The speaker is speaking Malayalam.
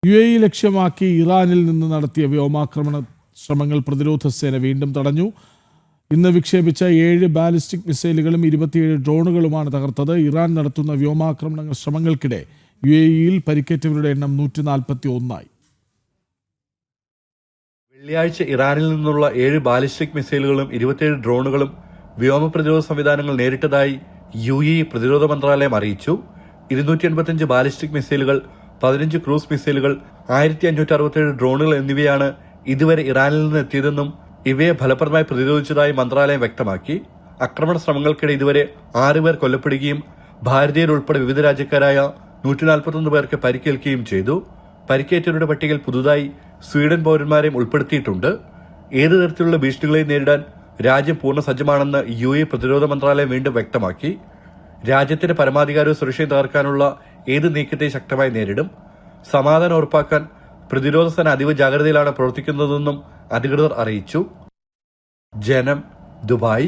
UAE ലക്ഷ്യമാക്കി ഇറാനിൽ നിന്ന് നടത്തിയ വ്യോമാക്രമണ ശ്രമങ്ങൾ പ്രതിരോധ സേന വീണ്ടും തടഞ്ഞു. ഇന്ന് വിക്ഷേപിച്ച 7 ബാലിസ്റ്റിക് മിസൈലുകളും 27 ഡ്രോണുകളുമാണ് തകർത്തത്. ഇറാൻ നടത്തുന്ന വ്യോമാക്രമണ ശ്രമങ്ങൾക്കിടെ UAEയിൽ പരിക്കേറ്റവരുടെ എണ്ണം 141ആയി. വെള്ളിയാഴ്ച ഇറാനിൽ നിന്നുള്ള 7 ബാലിസ്റ്റിക് മിസൈലുകളും 27 ഡ്രോണുകളും വ്യോമ പ്രതിരോധ സംവിധാനങ്ങൾ നേരിട്ടതായി UAE പ്രതിരോധ മന്ത്രാലയം അറിയിച്ചു. 285 ബാലിസ്റ്റിക് മിസൈലുകൾ, 15 ക്രൂസ് മിസൈലുകൾ, 1567 ഡ്രോണുകൾ എന്നിവയാണ് ഇതുവരെ ഇറാനിൽ നിന്ന് എത്തിയതെന്നും ഇവയെ ഫലപ്രദമായി പ്രതിരോധിച്ചതായി മന്ത്രാലയം വ്യക്തമാക്കി. ആക്രമണ ശ്രമങ്ങൾക്കിടെ ഇതുവരെ 6 പേർ കൊല്ലപ്പെടുകയും ഭാരതീയരുൾപ്പെടെ വിവിധ രാജ്യക്കാരായ 141 പേർക്ക് പരിക്കേൽക്കുകയും ചെയ്തു. പരിക്കേറ്റവരുടെ പട്ടികയിൽ പുതുതായി സ്വീഡൻ പൗരന്മാരെയും ഉൾപ്പെടുത്തിയിട്ടുണ്ട്. ഏതു തരത്തിലുള്ള ഭീഷണികളെയും നേരിടാൻ രാജ്യം പൂർണ്ണ സജ്ജമാണെന്ന് UAE പ്രതിരോധ മന്ത്രാലയം വീണ്ടും വ്യക്തമാക്കി. രാജ്യത്തിന്റെ പരമാധികാരവും സുരക്ഷയും തകർക്കാനുള്ള ഏത് നീക്കത്തെയും ശക്തമായി നേരിടും. സമാധാനം ഉറപ്പാക്കാൻ പ്രതിരോധ സേന അതീവ ജാഗ്രതയിലാണ് പ്രവർത്തിക്കുന്നതെന്നും അധികൃതർ അറിയിച്ചു. ജനം, ദുബായ്.